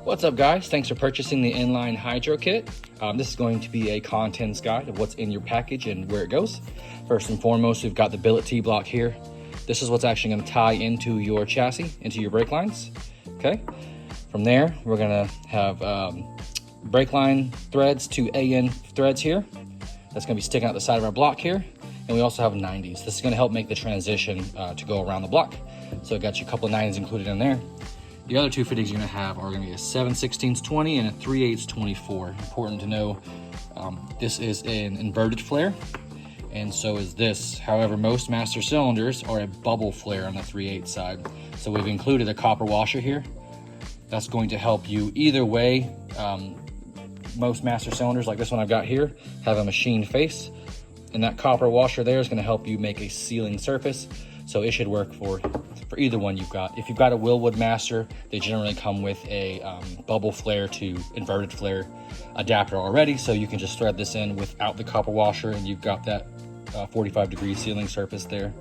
What's up guys, thanks for purchasing the Inline Hydro Kit. This is going to be a contents guide of what's in your package and where it goes. First and foremost, we've got the billet T-block here. This is what's actually going to tie into your chassis, into your brake lines. Okay. From there, we're going to have brake line threads to AN threads here. That's going to be sticking out the side of our block here. And we also have 90s. This is going to help make the transition to go around the block. So I got you a couple of 90s included in there. The other two fittings you're going to have are going to be a 7/16 20 and a 3/8 24. Important to know, this is an inverted flare, and so is this. However, most master cylinders are a bubble flare on the 3/8 side. So we've included a copper washer here. That's going to help you either way. Most master cylinders, like this one I've got here, have a machine face, and that copper washer there is going to help you make a sealing surface. So it should work for either one you've got. If you've got a Willwood Master, they generally come with a bubble flare to inverted flare adapter already, so you can just thread this in without the copper washer, and you've got that 45-degree sealing surface there.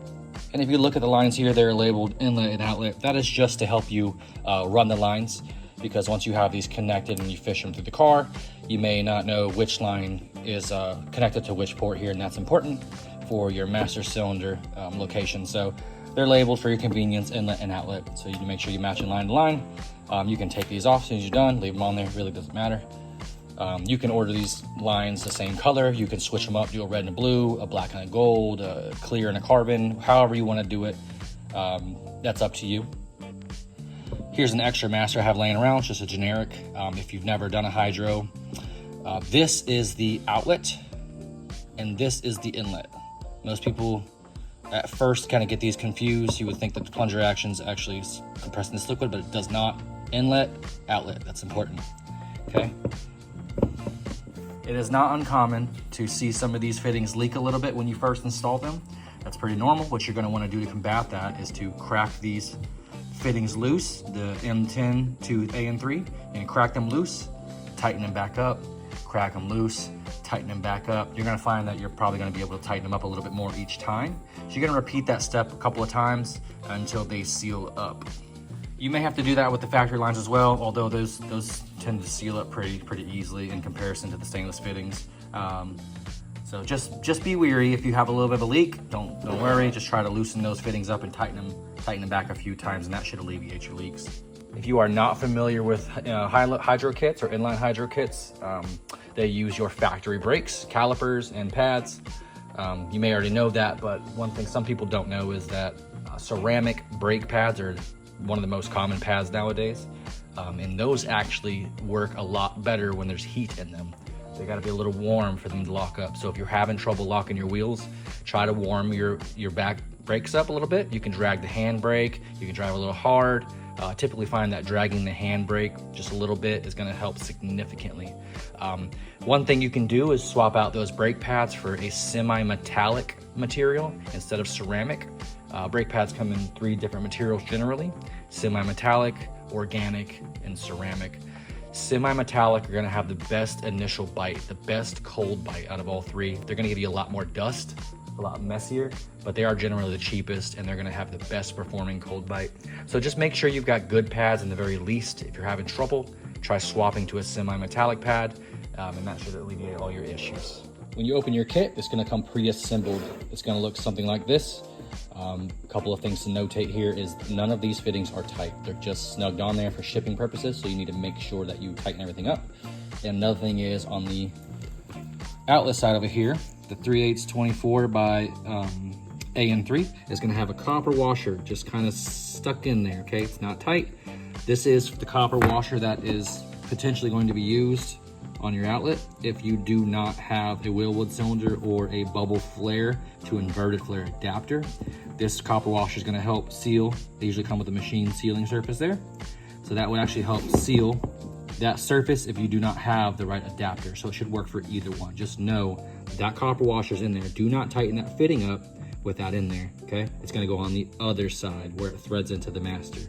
And if you look at the lines here, they're labeled inlet and outlet. That is just to help you run the lines, because once you have these connected and you fish them through the car, you may not know which line is connected to which port here, and that's important for your master cylinder location. So they're labeled for your convenience, inlet and outlet. So you can make sure you match in line to line. You can take these off as soon as you're done, leave them on there, really doesn't matter. You can order these lines the same color. You can switch them up, do a red and a blue, a black and a gold, a clear and a carbon, however you want to do it. That's up to you. Here's an extra master I have laying around, it's just a generic. If you've never done a hydro, this is the outlet and this is the inlet. Most people at first kind of get these confused. You would think that the plunger action is actually compressing this liquid, but it does not. Inlet, outlet, that's important, okay? It is not uncommon to see some of these fittings leak a little bit when you first install them. That's pretty normal. What you're gonna wanna do to combat that is to crack these fittings loose, the M10 to AN3, and crack them loose, tighten them back up, crack them loose, tighten them back up. You're gonna find that you're probably gonna be able to tighten them up a little bit more each time. So you're gonna repeat that step a couple of times until they seal up. You may have to do that with the factory lines as well, although those tend to seal up pretty easily in comparison to the stainless fittings. So just be wary if you have a little bit of a leak. Don't worry, just try to loosen those fittings up and tighten them back a few times, and that should alleviate your leaks. If you are not familiar with hydro kits or inline hydro kits, they use your factory brakes, calipers, and pads. You may already know that, but one thing some people don't know is that ceramic brake pads are one of the most common pads nowadays. And those actually work a lot better when there's heat in them. They gotta be a little warm for them to lock up. So if you're having trouble locking your wheels, try to warm your back brakes up a little bit. You can drag the handbrake, you can drive a little hard. Typically find that dragging the handbrake just a little bit is gonna help significantly. One thing you can do is swap out those brake pads for a semi-metallic material instead of ceramic. Brake pads come in 3 different materials generally: semi-metallic, organic, and ceramic. Semi-metallic are gonna have the best initial bite, the best cold bite out of all 3. They're gonna give you a lot more dust, a lot messier, but they are generally the cheapest, and they're gonna have the best performing cold bite. So just make sure you've got good pads in the very least. If you're having trouble, try swapping to a semi-metallic pad, and that should alleviate all your issues. When you open your kit, it's gonna come pre-assembled. It's gonna look something like this. A couple of things to notate here is none of these fittings are tight. They're just snugged on there for shipping purposes, so you need to make sure that you tighten everything up. And another thing is on the outlet side over here, the 3/8 24 by AN3 is going to have a copper washer just kind of stuck in there, okay? It's not tight. This is the copper washer that is potentially going to be used on your outlet if you do not have a Willwood cylinder or a bubble flare to inverted flare adapter. This copper washer is going to help seal. They usually come with a machine sealing surface there. So that would actually help seal that surface if you do not have the right adapter. So it should work for either one. Just know that copper washer is in there. Do not tighten that fitting up with that in there, okay? It's gonna go on the other side where it threads into the master.